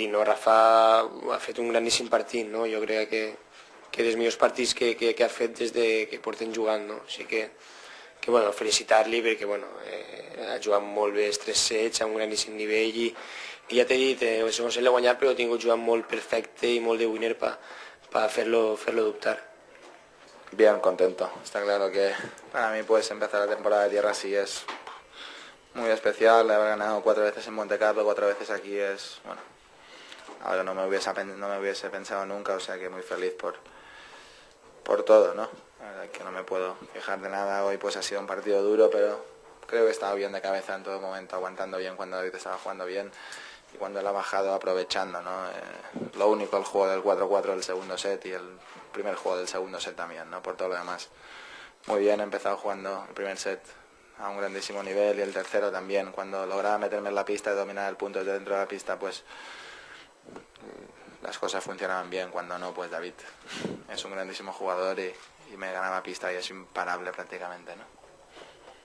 I no, Rafa ha fet un grandíssim partit, no? Jo crec que dels millors partits que ha fet des de que porten jugant, no? Així que bueno, felicitar-li perquè bueno, ha jugat molt bé els 3 sets a un grandíssim nivell i ja t'he dit, el segon set l'he guanyat però he tingut jugant molt perfecte i molt de winner para hacerlo dubtar. Bien, contento. Está claro que para mí pues empezar la temporada de tierra sí es muy especial. Haber ganado 4 veces en Monte Carlo, 4 veces aquí es, bueno, ahora no me hubiese pensado nunca, o sea que muy feliz por todo, ¿no? La verdad que no me puedo quejar de nada. Hoy pues ha sido un partido duro, pero creo que he estado bien de cabeza en todo momento, aguantando bien cuando David estaba jugando bien y cuando él ha bajado aprovechando, ¿no? Lo único, el juego del 4-4 del segundo set y el primer juego del segundo set también, ¿no? Por todo lo demás, muy bien. He empezado jugando el primer set a un grandísimo nivel y el tercero también. Cuando lograba meterme en la pista y dominar el punto desde dentro de la pista, pues las cosas funcionaban bien. Cuando no, pues David es un grandísimo jugador y me ganaba pista y es imparable prácticamente, ¿no?